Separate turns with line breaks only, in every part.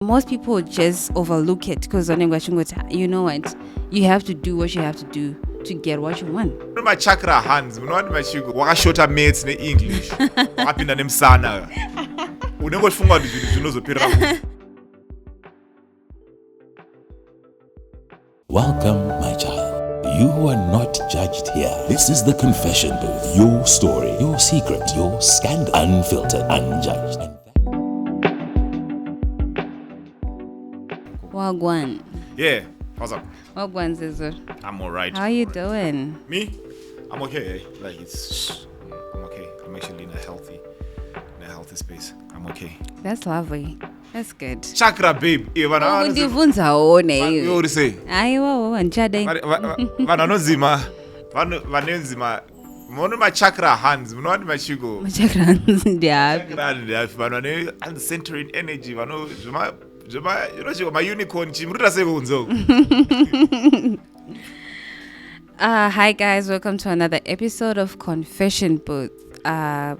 Most people just overlook it because you know what, you have to do what you have to do to get what you want.
Machakra hands, machiko wakashota mates ne-English wakapinda nemsana unengofunga kuti zvinhu zvinozopera.
Welcome, my child. You are not judged here. This is the confession booth. Your story, your secret, your scandal. Unfiltered, unjudged.
Wagwan.
Yeah, what's up?
Wagwan, Zizu.
I'm alright.
How you doing?
Me? I'm okay. Like I'm okay. I'm actually in a healthy space. I'm okay.
That's lovely. That's good.
Chakra babe.
What do you
say? Vanonozima. Mono machakra hands. Munowati machiko.
Machakra hands. Yeah.
Vanone uncentering energy. Vano my unicorn chimruta sekunzo.
Hi guys, welcome to another episode of Confession Booth. To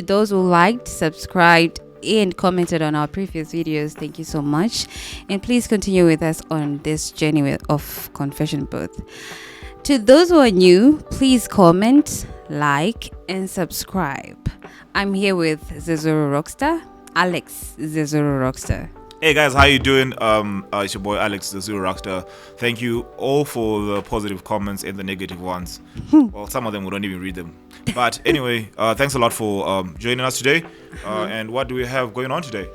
those who liked, subscribed, and commented on our previous videos, thank you so much. And please continue with us on this journey of Confession Booth. To those who are new, please comment, like, and subscribe. I'm here with Zezuru Rockstar, Alex Zezuru Rockstar.
Hey guys, how you doing? It's your boy Alex, the Zero Rockstar. Thank you all for the positive comments and the negative ones. Well, some of them we don't even read them. But anyway, thanks a lot for joining us today. And what do we have going on today?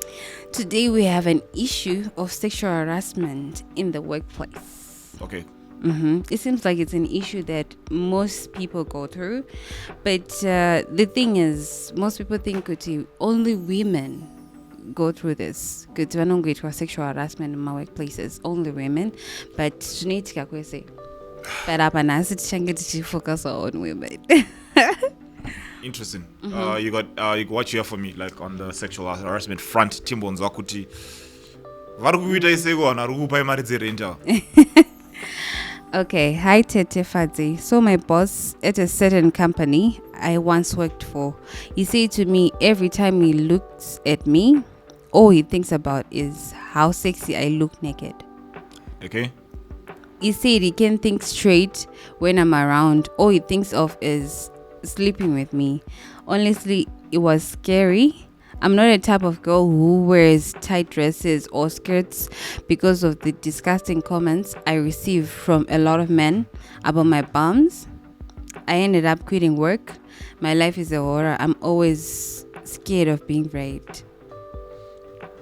Today we have an issue of sexual harassment in the workplace.
Okay.
It seems like it's an issue that most people go through. But the thing is, most people think that only women go through this. Because we don't go through sexual harassment in my workplaces, only women. But focus on women.
Interesting. You got what you have for me, like on the sexual harassment front. Timbo nzakuti varikuita iseko wana rukupa imari dzerenta.
Okay, hi Tete, fadzi. So my boss at a certain company I once worked for, he said to me every time he looks at me, all he thinks about is how sexy I look naked.
Okay.
He said he can't think straight when I'm around. All he thinks of is sleeping with me. Honestly, it was scary. I'm not a type of girl who wears tight dresses or skirts because of the disgusting comments I received from a lot of men about my bums. I ended up quitting work. My life is a horror. I'm always scared of being raped.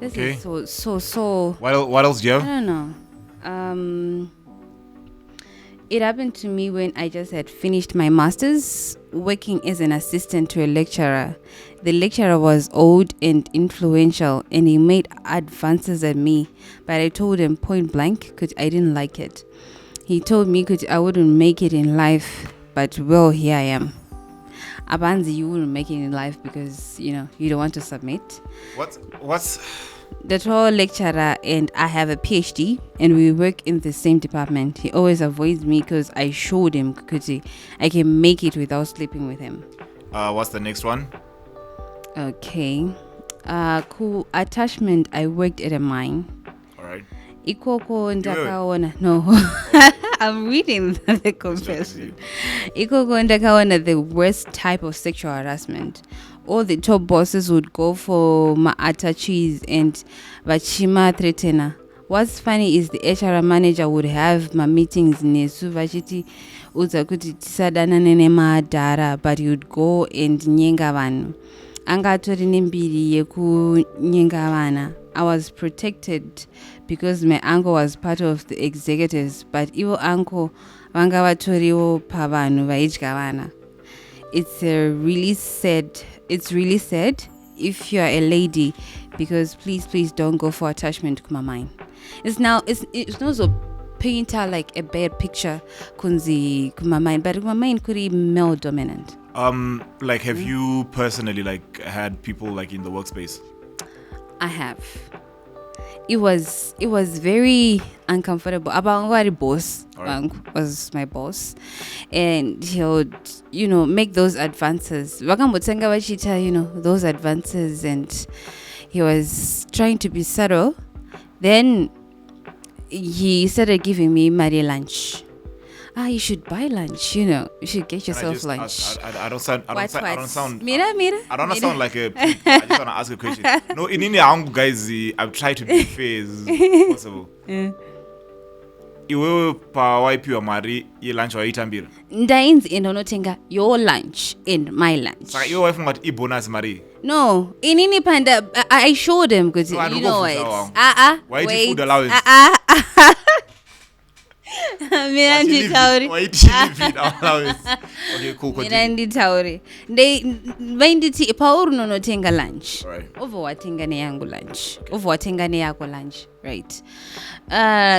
This is so.
What else do you have?
I don't know. It happened to me when I just had finished my master's, working as an assistant to a lecturer. The lecturer was old and influential, and he made advances at me, but I told him point blank because I didn't like it. He told me I wouldn't make it in life, but well, here I am. Abanzi, you wouldn't make it in life because you don't want to submit.
What's
the tall lecturer and I have a PhD and we work in the same department. He always avoids me because I showed him I can make it without sleeping with him.
What's the next one?
Okay. Cool attachment. I worked at a mine.
Alright.
No. I'm reading the confession. The worst type of sexual harassment. All the top bosses would go for my attaches and vachima threatener. What's funny is the HR manager would have my meetings nesu vachiti uzakuti tisadana nene madara, but he would go and nyenga vanhu. Anga atori nembiri yeku nyenga vana. I was protected because my uncle was part of the executives, but ivo uncle vanga vatoriwo pavanhu vaidya vana. It's really sad if you're a lady, because please don't go for attachment kuma mine. It's not so paint out like a bad picture kunzi kuma mine, but kuma mine could be male dominant.
Like have you personally had people in the workspace?
I have. It was very uncomfortable. Abangwari boss was my boss, and he would make those advances. Wakamutsenga wachita those advances, and he was trying to be subtle Then he started giving me money lunch. You should buy lunch, you should get yourself lunch.
I don't sound. I don't sound.
Mira.
I don't sound like a. I just want to ask a question. No, in India, guys, I've tried to be fair as possible. Iwewe pa waipiwa mari ye lunch waitambira.
Ndainzi endonotenga your lunch and my lunch.
Saka iwe wife ngati ibonus mari.
No, inini panda I showed him because
No,
you know what.
Why
wait.
food allowance?
Mina nditauri.
Why feed allowance? Okay, cool.
Mina nditauri. Vainditi pauru nonotenga lunch.
Right.
Ovo watenga neyangu lunch. Ovo watenga neyako lunch. Right.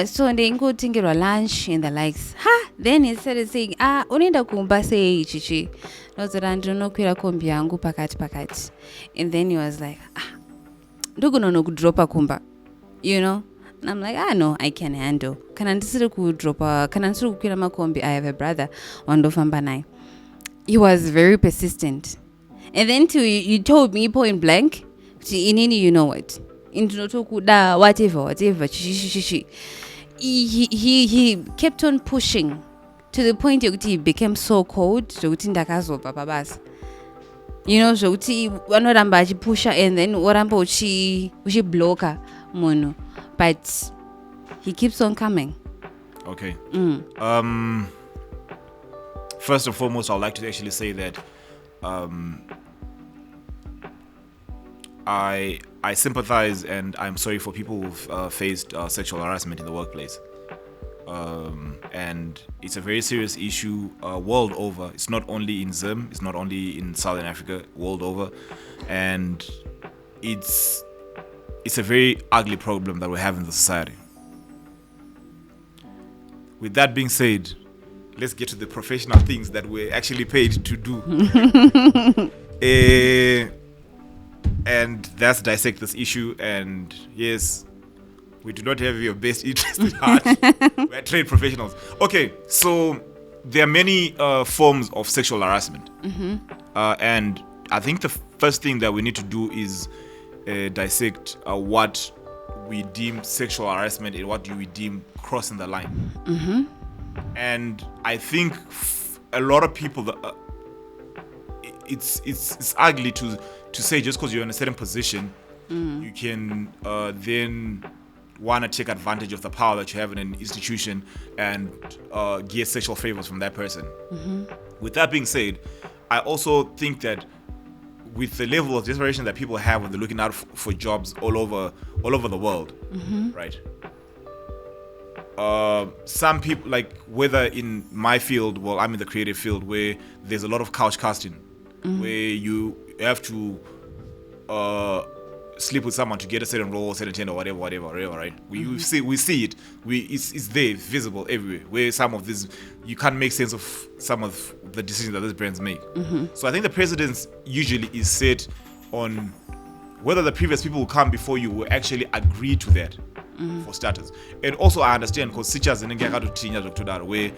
So ndingotengerwa lunch and the likes. Then he started saying, unaenda kumba sei chichi. Nozora ndinokwira kombi yangu pakati. And then he was like, ndogonono kudropa kumba. And I'm like, no, I can handle. Kana ndisiri kudropa, kana ndisiri kukwira makombi. I have a brother, wandofamba naye. He was very persistent. And then he told me point blank, inini, you know what? Indinotokuda whatever. He kept on pushing to the point that he became so cold. Zokuti ndakazopa babas. Zokuti wanoramba achipusha and then waramba uchibloka mono. But he keeps on coming.
Okay. First and foremost, I would like to actually say that I sympathize and I'm sorry for people who've faced sexual harassment in the workplace. And it's a very serious issue world over. It's not only in Zim, it's not only in Southern Africa, world over. And it's a very ugly problem that we have in the society. With that being said, let's get to the professional things that we're actually paid to do. And that's dissect this issue. And yes, we do not have your best interest at heart. We're trained professionals. Okay, so there are many forms of sexual harassment. And I think the first thing that we need to do is dissect what we deem sexual harassment and what do we deem crossing the line. And I think a lot of people, it's ugly to say just because you're in a certain position, you can then want to take advantage of the power that you have in an institution and get sexual favors from that person. With that being said, I also think that with the level of desperation that people have when they're looking out for jobs all over the world, right? Some people, like whether in my field, well, I'm in the creative field where there's a lot of couch casting, where you have to sleep with someone to get a certain role, certain gender, whatever, right? We see it. It's there, visible everywhere. Where some of this, you can't make sense of some of the decisions that these brands make. So I think the precedence usually is set on whether the previous people who come before you will actually agree to that, for starters. And also I understand because teachers in India where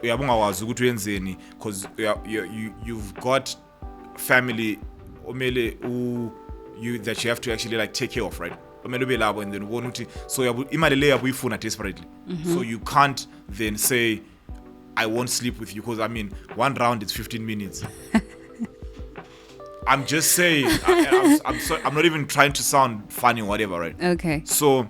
because you've got family who that you have to actually like take care of, right? And then so desperately. So you can't then say I won't sleep with you because one round is 15 minutes. I'm just saying I'm not even trying to sound funny or whatever, right?
Okay.
So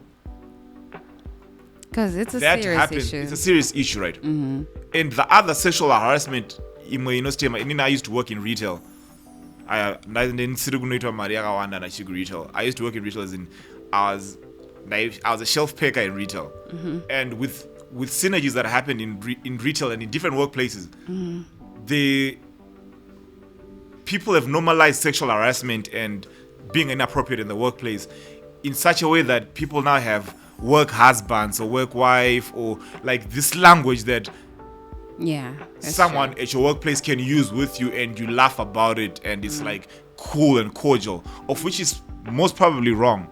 because it's a
that
serious
happens.
issue.
It's a serious issue, right? And the other sexual harassment, I used to work in retail. I used to work in retail as in I was a shelf packer in retail. And with synergies that happened in retail and in different workplaces, the people have normalized sexual harassment and being inappropriate in the workplace in such a way that people now have work husbands or work wife or like this language that someone at your workplace can use with you and you laugh about it and it's like cool and cordial, of which is most probably wrong.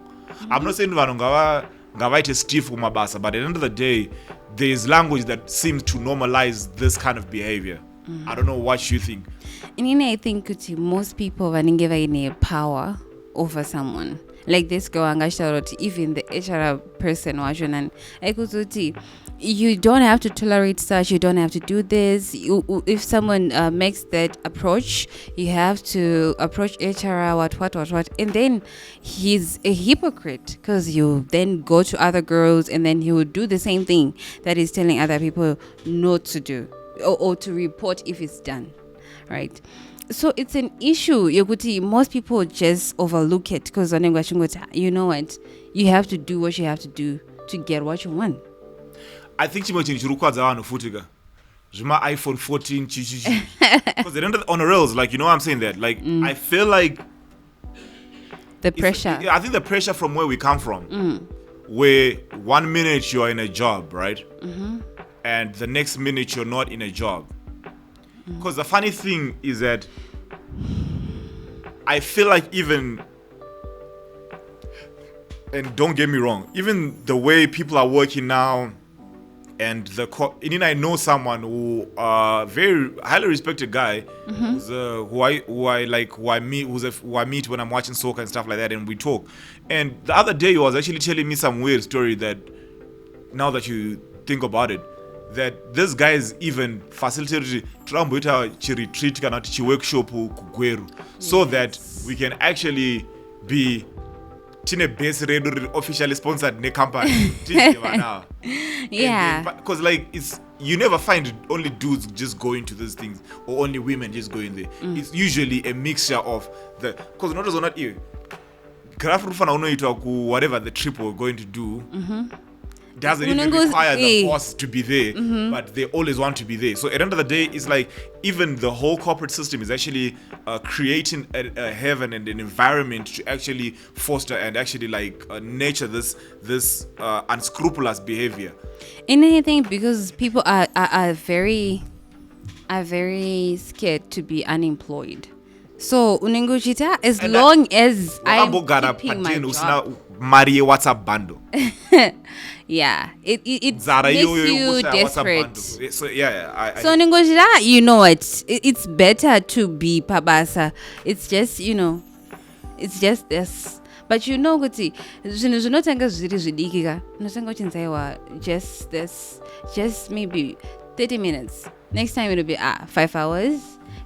I'm not saying ngavaite stiff umabasa, but at the end of the day there is language that seems to normalize this kind of behavior. I don't know what you think.
I think most people vanenge vaine power over someone like this girl angasharoti, even the HR person washona ekuti you don't have to tolerate such, you don't have to do this. If someone makes that approach, you have to approach HR, what, and then he's a hypocrite because you then go to other girls and then he will do the same thing that he's telling other people not to do or to report if it's done, right? So it's an issue. Yokuti, most people just overlook it because you know what, you have to do what you have to do to get what you want.
I think chimwe chinhu chiri kukwadza vanhu futi ka zvima iPhone 14 chichichi because they don't on the rails, like, you know what I'm saying, that like I feel like
the pressure.
I think the pressure from where we come from, where 1 minute you are in a job, right, and the next minute you're not in a job. Because the funny thing is that I feel like even, and don't get me wrong, even the way people are working now, and I know someone who very highly respected guy, who I meet when I'm watching soccer and stuff like that, and we talk. And the other day he was actually telling me some weird story that, now that you think about it, that this guy is even facilitated retreat kana workshop kugweru, so that we can actually be tine base redu officially sponsored ne company.
Yeah,
because like you never find only dudes just going to these things or only women just going there. It's usually a mixture of the, because not here whatever the trip we're going to do doesn't even require the boss to be there, but they always want to be there. So at the end of the day, it's like even the whole corporate system is actually creating a heaven and an environment to actually foster and actually like nurture this unscrupulous behavior.
In anything, because people are very scared to be unemployed. So unengochita, as long as I'm keeping my job.
Marie WhatsApp bundle.
Yeah, it makes you desperate.
So yeah,
so unengochita, you know what? It's better to be pabasa. It's just, you know, it's just this. But you know, kuti zvinotanga zviri zvidiki unotanga uchinzaiwa just this, just maybe 30 minutes. Next time it'll be 5 hours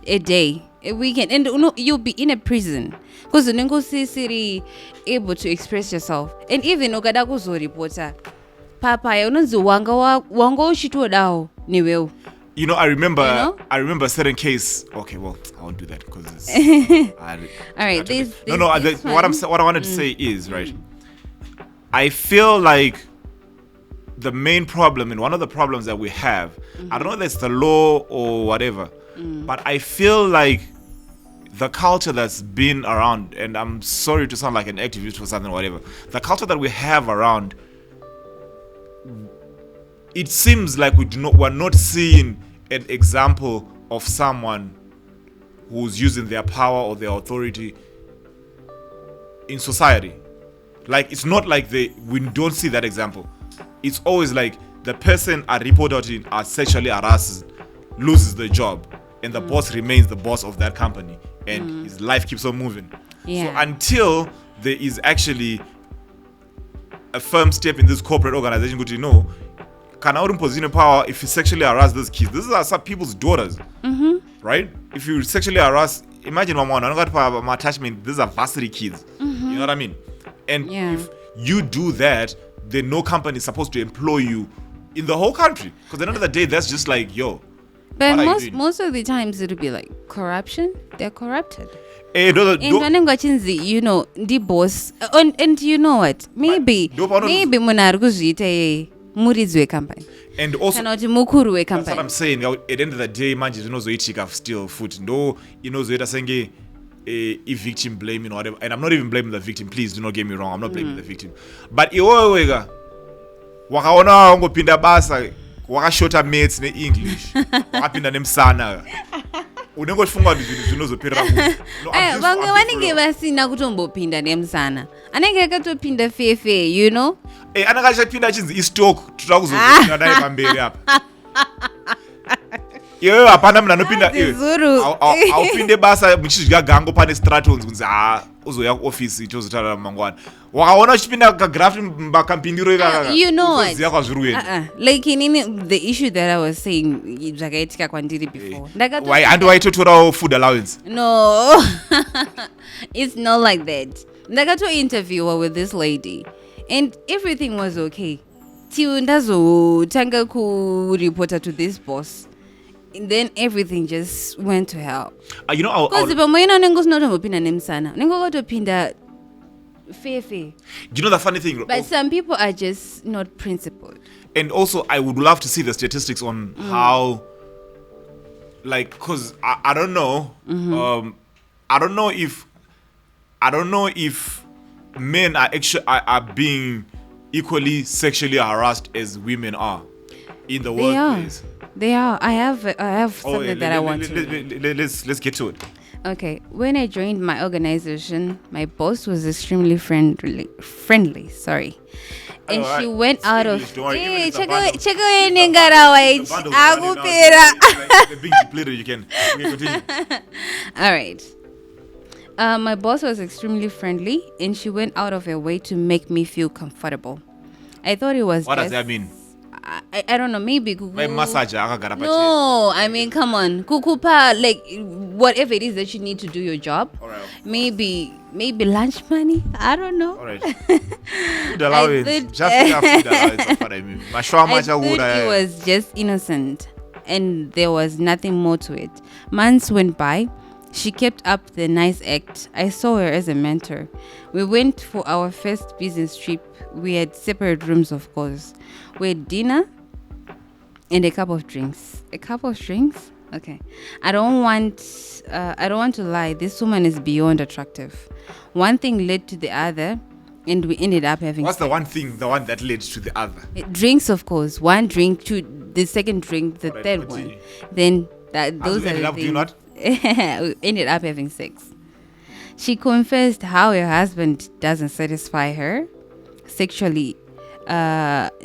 a day, a weekend, and you'll be in a prison because unengo siri able to express yourself. And even ukada kuzoripota papa unonzi wanga uchitodawo niwewo.
You know, I remember a certain case. Okay, well, I won't do that because it's
all right.
What I wanted to say is, right, I feel like the main problem, and one of the problems that we have, I don't know if it's the law or whatever, but I feel like the culture that's been around, and I'm sorry to sound like an activist or something or whatever, the culture that we have around, it seems like we're not seeing an example of someone who's using their power or their authority in society. Like, it's not like we don't see that example. It's always like the person are reported in as sexually harassed, loses the job, and the boss remains the boss of that company, and his life keeps on moving.
Yeah.
So until there is actually a firm step in this corporate organization, good to know, can out in position of power, if you sexually harass these kids, these are some people's daughters, right? If you sexually harass, imagine one attachment, these are varsity kids. You know what I mean? And if you do that, then no company is supposed to employ you in the whole country. Because at the end of the day, that's just like, yo.
But most of the times it'll be like corruption. They're corrupted.
You know,
the boss, and you know what? Maybe munari kuzviita muridzi company.
And also,
mukuru
that's
company.
what I'm saying. At the end of the day, man, you still foot. No, a victim blaming or whatever. And I'm not even blaming the victim. Please do not get me wrong. I'm not blaming the victim. But wakaona wangopinda basa wakashota mates ne English wakapinda nemsana unengofunga kuti zvinhu zvinozopera
vamwe vanenge vasina kutombopinda nemsana anenge akatopinda fefe, you know,
anenge achapinda achinzi istock toda kuzopinda naye pamberi apa. Iwe hapana mina nopinda
Zulu.
awupinde basa muchidya gango pane stratons kunzi uzoya kuoffice tozotaura mangwana. Wakaona uchipinda kagraft mbakampindiro ikaka.
You know what?
Uzoziya kwazviri
like in the issue that I was saying zvakaitika kwandiri before.
Handi waitotorawo food allowance.
No. It's not like that. Ndakato interviewer with this lady and everything was okay. Till ndazotanga kuripota to this boss. And then everything just went to hell.
You know,
because pamwena unenge usinotombopinda nemusana unenge wakatopinda fefe.
You know the funny thing?
But some people are just not principled. And
also, I would love to see the statistics on how, like, because I don't know. I don't know if men are actually are being equally sexually harassed as women are in the workplace.
They are. I have something that I want to.
Let's get to it.
Okay. When I joined my organization, my boss was extremely friendly. Sorry. And she went out of. Hey, check out Ningara.
The big player you can continue.
All right. My boss was extremely friendly, and she went out of her way to make me feel comfortable. I thought it was.
What does that mean?
I don't know, maybe
massage.
No, I mean, come on, kukupa, like whatever it is that you need to do your job.
All right.
Maybe lunch money. I don't know.
All right. Food allowance. Just food allowance. That's what I mean.
I thought it was just innocent, and there was nothing more to it. Months went by. She kept up the nice act. I saw her as a mentor. We went for our first business trip. We had separate rooms, of course. We had dinner and a cup of drinks. A cup of drinks? Okay. I don't want to lie. This woman is beyond attractive. One thing led to the other, and we ended up having.
What's the one thing? The one that led to the other?
Drinks, of course. One drink to the second drink, the third one. Then those are the things. Not? We ended up having sex. She confessed how her husband doesn't satisfy her sexually. She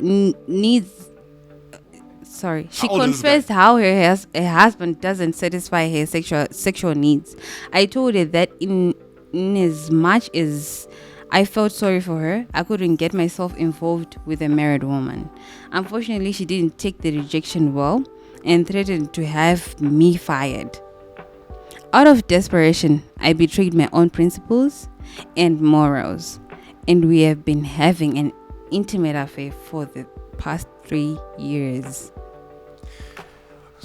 confessed how her husband doesn't satisfy her sexual needs. I told her that in as much as I felt sorry for her, I couldn't get myself involved with a married woman. Unfortunately, she didn't take the rejection well and threatened to have me fired. Out of desperation, I betrayed my own principles and morals, and we have been having an intimate affair for the past 3 years.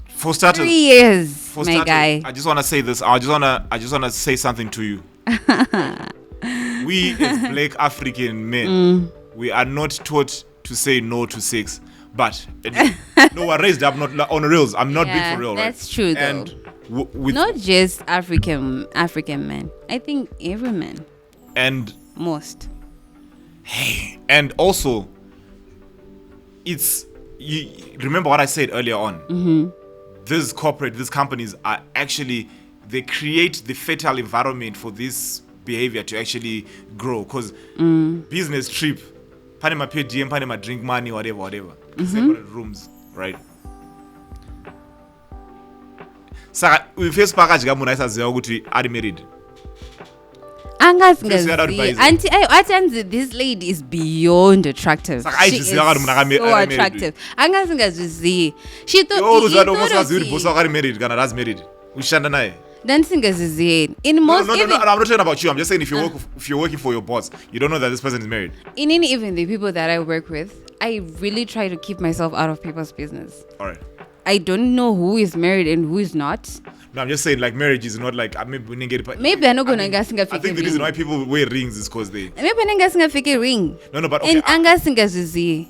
For starters,
3 years, my guy.
I just want to say this. I just want to say something to you. We as Black African men, we are not taught to say no to sex. But no, we're raised up not on rails. I'm not big for real, right?
That's true, though.
And
not just African men. I think every man.
And
most.
Hey, and also, remember what I said earlier on. These companies are actually, they create the fertile environment for this behavior to actually grow. Because business trip, panama pay DM, panama drink money, whatever. Separate rooms, right? Saka first package gamunhu aisaziva kuti ari married.
Angasingazivi. This lady is beyond attractive. She is so attractive. Angasingazvizivi. She thought
boss akari married kana does married. Ushanda naye.
Ndandisingazivi.
No, I'm not talking about you. I'm just saying if you're working for your boss, you don't know that this person is married.
Even the people that I work with, I really try to keep myself out of people's business.
All right.
I don't know who is married and who is not.
No, I'm just saying like marriage is not like
maybe I'm not going to
I think the reason why people wear rings is because they
maybe I'm not fake a ring.
No, but okay.
And angasingazizi.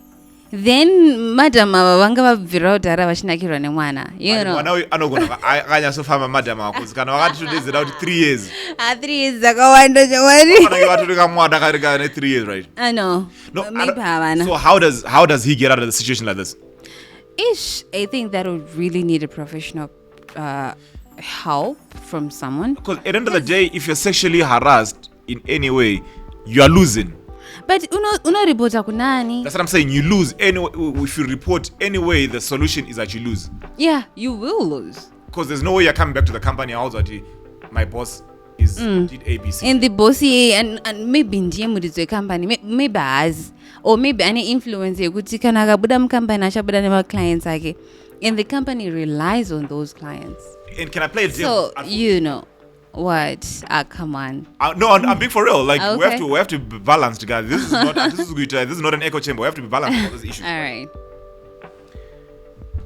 Then madam vanga vabvira kuti ara vachinakirwa nemwana. You know.
Mwana anogona akanyasofamba madam ako kana wakati tudedzera kuti 3 years.
3 years akawanda chawari.
Kana vatorika mwana akarika ne 3 years, right?
I know. No, maybe havana.
So how does he get out of the situation like this?
I think that would really need a professional help from someone.
Because at the end of the day, if you're sexually harassed in any way, you are losing.
But reporter kunani.
That's what I'm saying. You lose anyway. If you report anyway, the solution is that you lose.
Yeah, you will lose.
Because there's no way you're coming back to the company house that my boss is did ABC.
And the bossy and maybe ndiye muridzi company maybe has or maybe any influence yekuti kana akabuda mucompany achabuda nema-clients ake, and the company relies on those clients.
And can I play a
So what? Come on.
No, I'm being for real. Like
Okay.
we have to be balanced, guys. This is not an echo chamber. We have to be balanced about this issue.
All right.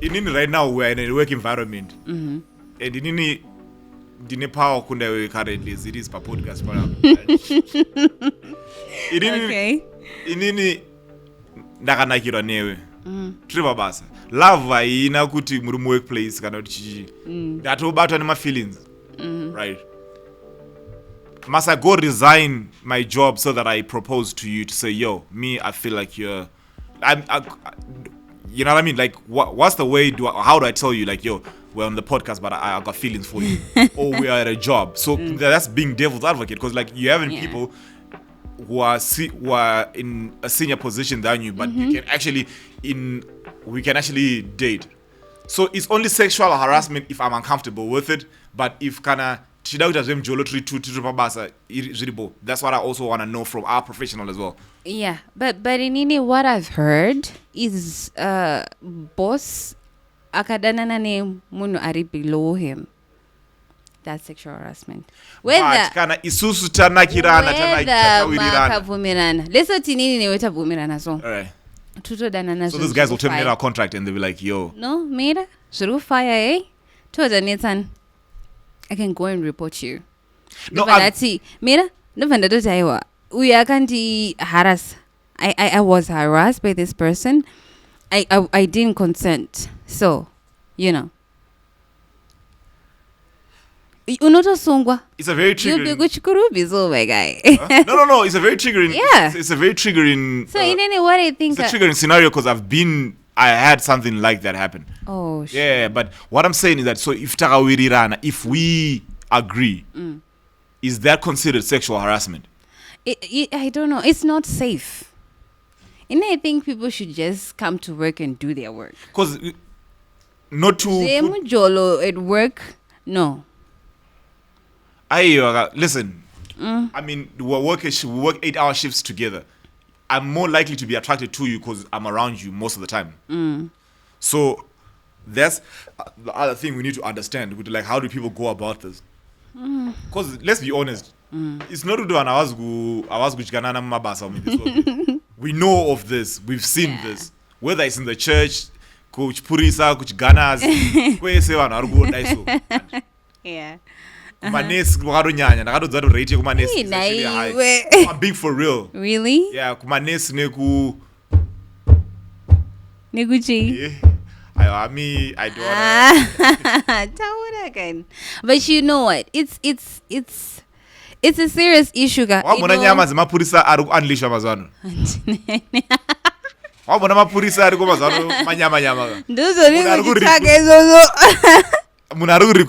In right now we're in a work environment. And in power kunda currently it is per podcast.
Okay.
Inini ndakanakirwa newe. Triva basa. Love haina kuti muri mu workplace kana kuti chichi. Ndatobatwa nema feelings. Right. Must I go resign my job so that I propose to you to say, yo, me, I feel like you know what I mean? Like, what's the way? How do I tell you, like, yo, we're on the podcast, but I got feelings for you, or we are at a job? So that's being devil's advocate, because like you having people who are in a senior position than you, but you can actually we can actually date. So it's only sexual harassment if I'm uncomfortable with it, but if kana that's what I also want to know from our professional as well.
Yeah, but in what I've heard is boss akadanana ne munu ari below him. That's sexual harassment.
But kana isusu tanakirana
makavumirana. Leso tinini ne wetavumirana so.
All right.
So
these guys will terminate our contract and they'll be like, yo.
No, mira, shuru fire, eh? Toda Nathan, I can go and report you.
No,
mira, no vandadotaiwa. We are kanti harass. I was harassed by this person. I didn't consent. So, you know.
It's a very triggering.
Oh my guy.
No. It's a very triggering.
Yeah.
It's a very triggering.
So in any way, I think
it's a triggering scenario because I had something like that happen.
Oh shit.
Yeah, but what I'm saying is that so if we agree, is that considered sexual harassment?
I don't know. It's not safe. And I think people should just come to work and do their work.
Because not to
Jolo at work, no.
Listen, I mean, we work 8-hour shifts together. I'm more likely to be attracted to you because I'm around you most of the time. So that's the other thing we need to understand. Like, how do people go about this? Because let's be honest, it's not to do an we know of this. We've seen this. Whether it's in the church, Coach Purisa, Coach Ganas,
yeah.
I'm being for real.
Really?
Yeah,
Neguchi.
I don't
again. But you know what? It's a serious issue, guys.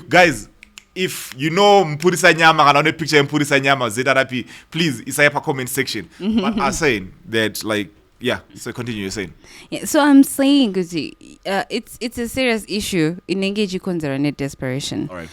Guys, if you know mpurisa nyama kana one picture mpurisa nyama ZRP, please it's a comment section. But I'm saying that, like, yeah, so continue you're saying.
Yeah, so I'm saying it's a serious issue in engage net desperation.
All right.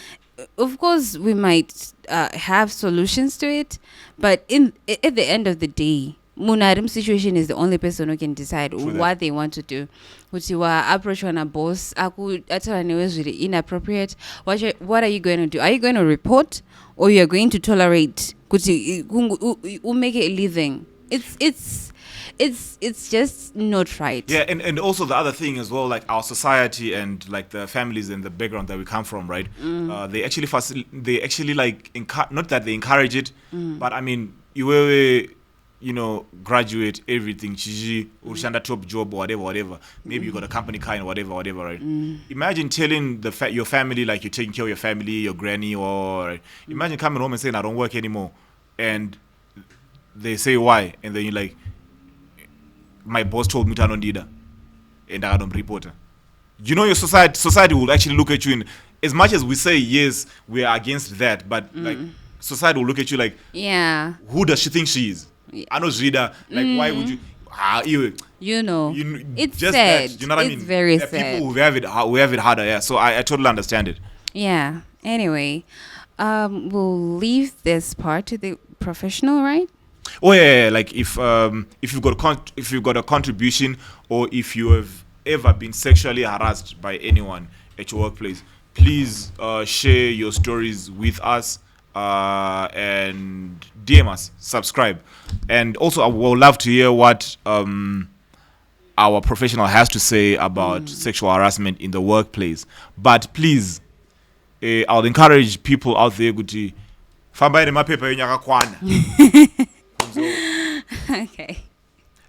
Of course we might have solutions to it, but at the end of the day, Munarim situation is the only person who can decide what they want to do. Which you are approach on a boss, really inappropriate. What are you going to do? Are you going to report, or you are going to tolerate? Who make a living? It's just not right.
Yeah, and also the other thing as well, like our society and like the families and the background that we come from, right? They actually like not that they encourage it, but I mean you know, graduate, everything, Chiji, Urshanda top job, whatever. Maybe you got a company car and whatever, right? Imagine telling your family, like you're taking care of your family, your granny, or imagine coming home and saying, I don't work anymore. And they say, why? And then you're like, my boss told me to don't do that. And I don't report her. You know, your society will actually look at you in, as much as we say, yes, we are against that, but like, society will look at you like,
yeah,
who does she think she is? I know Zida, like why would you
You know, it's
just
sad.
that, you know what I
It's
mean?
very
There are
sad.
people who have it harder, yeah. So I totally understand it.
Yeah. Anyway, we'll leave this part to the professional, right?
Oh yeah, like if you've got a contribution, or if you have ever been sexually harassed by anyone at your workplace, please share your stories with us and DM us, subscribe, and also I would love to hear what our professional has to say about sexual harassment in the workplace. But please, I'll encourage people out there kuti famba ine mapepa yenyu akakwana.
Okay.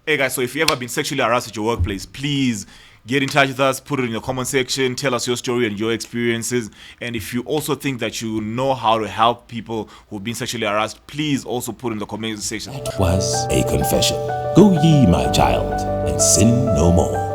Hey guys, so if you ever been sexually harassed at your workplace, please get in touch with us, put it in the comment section, tell us your story and your experiences. And if you also think that you know how to help people who've been sexually harassed, please also put in the comment section.
That was a confession. Go ye, my child, and sin no more.